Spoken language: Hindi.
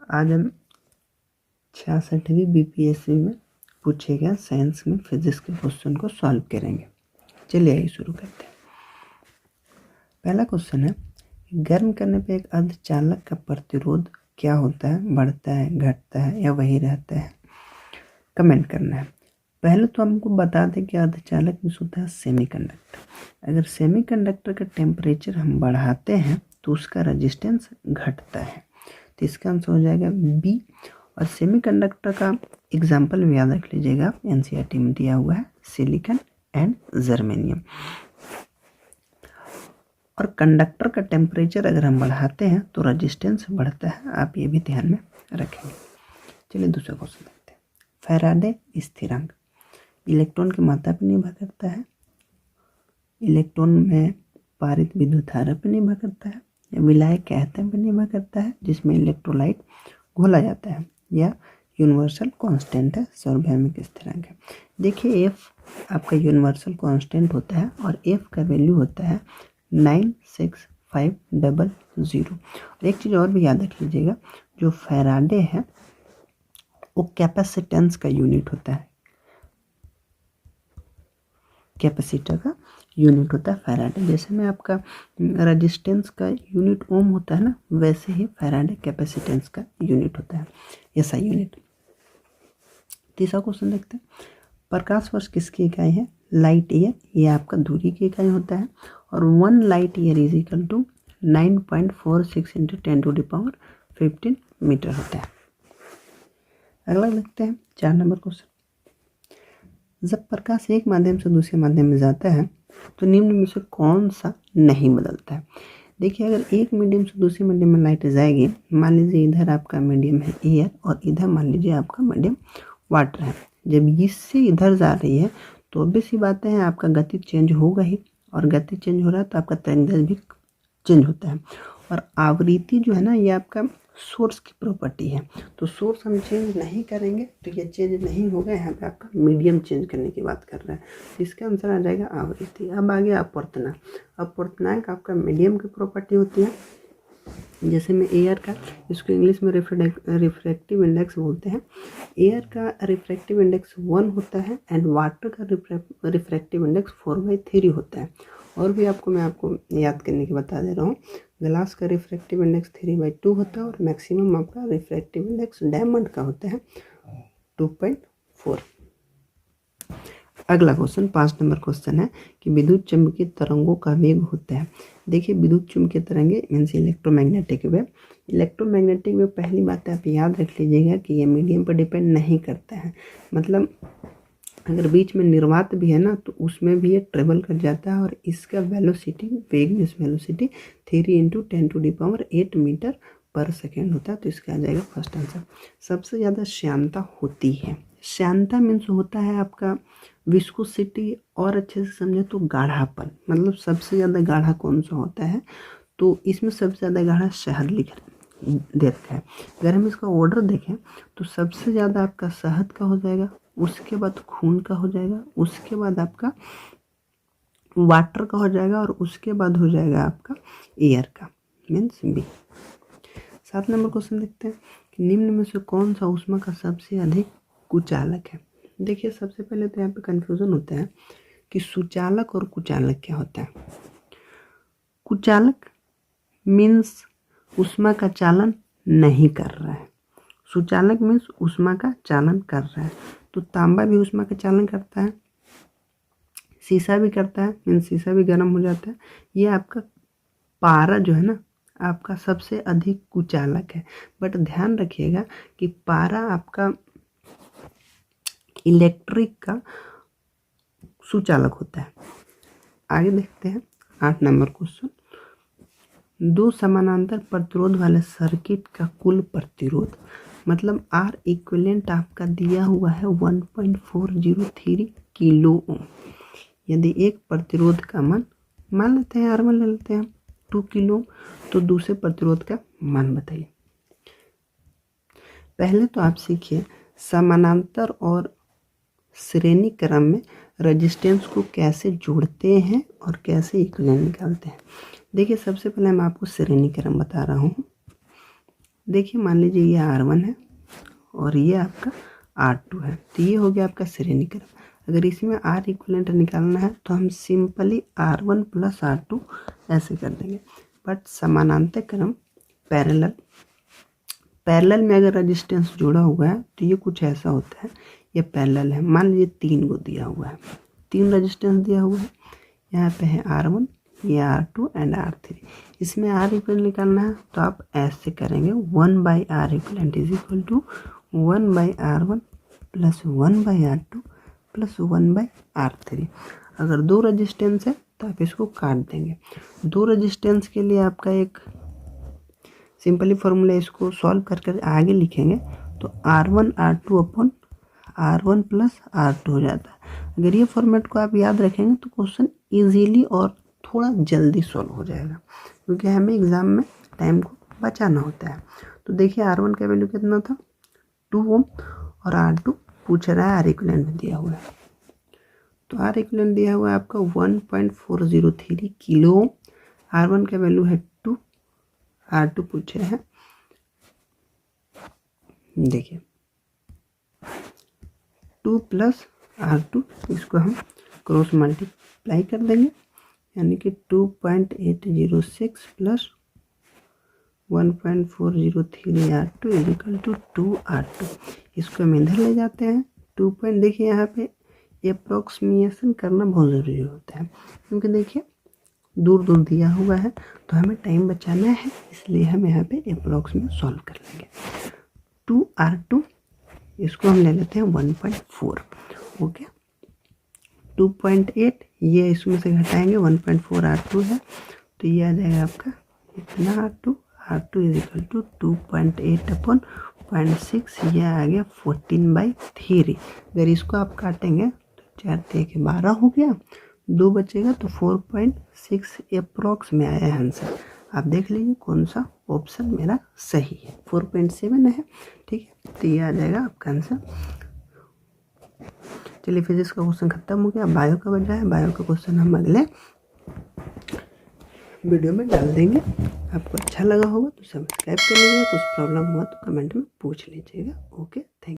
आज हम 66वीं बीपीएससी में पूछे गए साइंस में फिजिक्स के क्वेश्चन को सॉल्व करेंगे। चलिए आइए शुरू करते हैं। पहला क्वेश्चन है, गर्म करने पे एक अर्धचालक का प्रतिरोध क्या होता है? बढ़ता है, घटता है या वही रहता है? कमेंट करना है। पहले तो हमको बता दें कि अर्धचालक में होता है सेमीकंडक्टर। अगर सेमीकंडक्टर का टेम्परेचर हम बढ़ाते हैं तो उसका रेजिस्टेंस घटता है, तो इसका आंसर हो जाएगा बी। और सेमीकंडक्टर का एग्जाम्पल भी याद रख लीजिएगा, एनसीईआरटी में दिया हुआ है, सिलिकॉन एंड जर्मेनियम। और कंडक्टर का टेम्परेचर अगर हम बढ़ाते हैं तो रेजिस्टेंस बढ़ता है, आप ये भी ध्यान में रखेंगे। चलिए दूसरा क्वेश्चन देखते हैं। फैराडे स्थिरांक इलेक्ट्रॉन की मात्रा पर निर्भर करता है, इलेक्ट्रॉन में पारित विद्युत धारा पर निर्भर करता है, या विलायक के आयतन पर निर्भर करता है जिसमें इलेक्ट्रोलाइट घोला जाता है, या यूनिवर्सल कांस्टेंट है, सार्वभौमिक स्थिरांक है। देखिए एफ आपका यूनिवर्सल कांस्टेंट होता है और एफ का वैल्यू होता है 96500। एक चीज़ और भी याद रख लीजिएगा, जो फैराडे है वो कैपेसिटेंस का यूनिट होता है, कैपेसिटर का यूनिट होता है फैराडे। जैसे में आपका रेजिस्टेंस का यूनिट ओम होता है ना, वैसे ही फैराडे कैपेसिटेंस का यूनिट होता है, ऐसा यूनिट। तीसरा क्वेश्चन देखते हैं। प्रकाश वर्ष किसकी इकाई है? लाइट ईयर, ये आपका दूरी की इकाई होता है। और 1 light year is equal to 9.46 × 10⁻15 metre होता है। अगला देखते हैं 4 नंबर क्वेश्चन। जब प्रकाश एक माध्यम से दूसरे माध्यम में जाता है तो निम्न में से कौन सा नहीं बदलता है? देखिए अगर एक मीडियम से दूसरे मीडियम में लाइट जाएगी, मान लीजिए इधर आपका मीडियम है एयर और इधर मान लीजिए आपका मीडियम वाटर है। जब इससे इधर जा रही है तो ऑब्वियस सी बात है आपका गति चेंज होगा ही, और गति चेंज हो रहा है तो आपका तरंगदैर्घ्य भी चेंज होता है। और आवृत्ति जो है ना, ये आपका सोर्स की प्रॉपर्टी है, तो सोर्स हम चेंज नहीं करेंगे तो ये चेंज नहीं होगा। यहाँ पे आपका मीडियम चेंज करने की बात कर रहा है, तो इसका आंसर आ जाएगा आवृत्ति। अब आ गया अपवर्तनांक। अपवर्तनांक आपका मीडियम की प्रॉपर्टी होती है। जैसे में एयर का, इसको इंग्लिश में रिफ्रैक्टिव इंडेक्स बोलते हैं। एयर का रिफ्रैक्टिव इंडेक्स 1 होता है एंड वाटर का रिफ्रैक्टिव इंडेक्स 4/3 होता है। और भी मैं आपको याद करने की बता दे रहा हूँ। ग्लास का रिफ्रैक्टिव इंडेक्स 3/2 होता है और मैक्सिमम आपका रिफ्रैक्टिव इंडेक्स डायमंड का होता है 2.4। अगला क्वेश्चन 5 नंबर क्वेश्चन है कि विद्युत चुम्बकीय तरंगों का वेग होता है। देखिए विद्युत चुम्बकीय तरंगे means electromagnetic wave. Electromagnetic wave पहली बात आप याद रख लीजिएगा कि ये मीडियम पर डिपेंड नहीं करता है। मतलब अगर बीच में निर्वात भी है ना तो उसमें भी ये ट्रेवल कर जाता है, और इसका वेलोसिटी, वेग मीन्स वेलोसिटी 3 × 10⁸ मीटर पर सेकेंड होता है, तो इसका आ जाएगा फर्स्ट आंसर। सबसे ज़्यादा श्यानता होती है, श्यानता मीन्स होता है आपका विस्कोसिटी, और अच्छे से समझे तो गाढ़ापन। मतलब सबसे ज़्यादा गाढ़ा कौन सा होता है, तो इसमें सबसे ज़्यादा गाढ़ा शहद लिख दे रखा है। अगर हम इसका ऑर्डर देखें तो सबसे ज़्यादा आपका शहद का हो जाएगा, उसके बाद खून का हो जाएगा, उसके बाद आपका वाटर का हो जाएगा, और उसके बाद हो जाएगा आपका एयर का, मीन्स बी। 7 नंबर क्वेश्चन देखते हैं कि निम्न में से कौन सा ऊष्मा का सबसे अधिक कुचालक है? देखिए सबसे पहले तो यहाँ पे कन्फ्यूज़न होता है कि सुचालक और कुचालक क्या होता है। कुचालक मीन्स ऊष्मा का चालन नहीं कर रहा है, सुचालक मीन्स ऊष्मा का चालन कर रहा है। तो तांबा भी ऊष्मा का चालन करता है, शीशा भी करता है, मीन्स शीशा भी गर्म हो जाता है। ये आपका पारा जो है ना आपका सबसे अधिक कुचालक है। बट ध्यान रखिएगा कि पारा आपका इलेक्ट्रिक का सुचालक होता है। आगे देखते हैं 8 नंबर क्वेश्चन। 2 समानांतर प्रतिरोध वाले सर्किट का कुल प्रतिरोध, मतलब आर इक्विवेलेंट आपका दिया हुआ है 1.403 किलो ओम। यदि एक प्रतिरोध का मान लेते हैं R1 ले लेते हैं 2 किलो, तो दूसरे प्रतिरोध का मान बताइए। पहले तो आप सीखिए समानांतर और श्रेणी क्रम में रेजिस्टेंस को कैसे जोड़ते हैं और कैसे इक्विवेलेंट निकालते हैं। देखिए सबसे पहले मैं आपको श्रेणी क्रम बता रहा हूँ। देखिए मान लीजिए ये R1 है और ये आपका R2 है, तो ये हो गया आपका श्रेणीक्रम। अगर इसमें R इक्विवेलेंट निकालना है तो हम सिंपली R1 प्लस R2 ऐसे कर देंगे। बट समानांतर क्रम पैरेलल में अगर रेजिस्टेंस जुड़ा हुआ है तो ये कुछ ऐसा होता है, ये पैरेलल है। मान लीजिए 3 को दिया हुआ है, 3 रेजिस्टेंस दिया हुआ है, यहाँ पे है R1, ये R2 एंड R3। इसमें R इक्विवेलेंट निकालना है तो आप ऐसे करेंगे 1/R equivalent is equal to 1/R1 plus 1/R2 plus 1/R3। अगर 2 रेजिस्टेंस है तो आप इसको काट देंगे। 2 रेजिस्टेंस के लिए आपका एक सिंपली फॉर्मूला, इसको सॉल्व कर आगे लिखेंगे तो R1 R2 upon R1 plus R2 हो जाता है। अगर ये फॉर्मेट को आप याद रखेंगे तो क्वेश्चन इजीली और थोड़ा जल्दी सॉल्व हो जाएगा, क्योंकि हमें एग्ज़ाम में टाइम को बचाना होता है। तो देखिए R1 का वैल्यू कितना था 2 ओम और R2 पूछ रहा है R इक्विवेलेंट दिया हुआ है, तो R इक्विवेलेंट दिया हुआ है आपका 1.403 किलो ओम। R1 का वैल्यू है 2, R2 पूछे हैं, देखिए 2 प्लस R2, इसको हम क्रॉस मल्टीप्लाई कर देंगे, यानी कि 2.806 plus 1.403 R2 is equal to 2R2। इसको हम इधर ले जाते हैं 2 पॉइंट। देखिए यहाँ पे अप्रोक्सीमेशन करना बहुत ज़रूरी होता है, क्योंकि देखिए दूर दूर दिया हुआ है तो हमें टाइम बचाना है, इसलिए हम यहाँ पे अप्रोक्स में सॉल्व कर लेंगे। 2R2 इसको हम ले लेते हैं 1.4, ओके। 2.8 ये इसमें से घटाएंगे, 1.4 R2 है तो ये आ जाएगा आपका इतना R2 is equal to 2.8 upon 0.6, ये आ गया 14/3। अगर इसको आप काटेंगे तो 4 के 12 हो गया, 2 बचेगा तो 4.6 अप्रोक्स में आया है आंसर। आप देख लीजिए कौन सा ऑप्शन मेरा सही है, 4.7 है, ठीक है। तो ये आ जाएगा आपका आंसर। चलिए फिजिक्स का क्वेश्चन खत्म हो गया, बायो का बचा है। बायो का क्वेश्चन हम अगले वीडियो में डाल देंगे। आपको अच्छा लगा होगा तो सब्सक्राइब कर लीजिएगा, कुछ प्रॉब्लम हुआ तो कमेंट में पूछ लीजिएगा। Okay, thank you.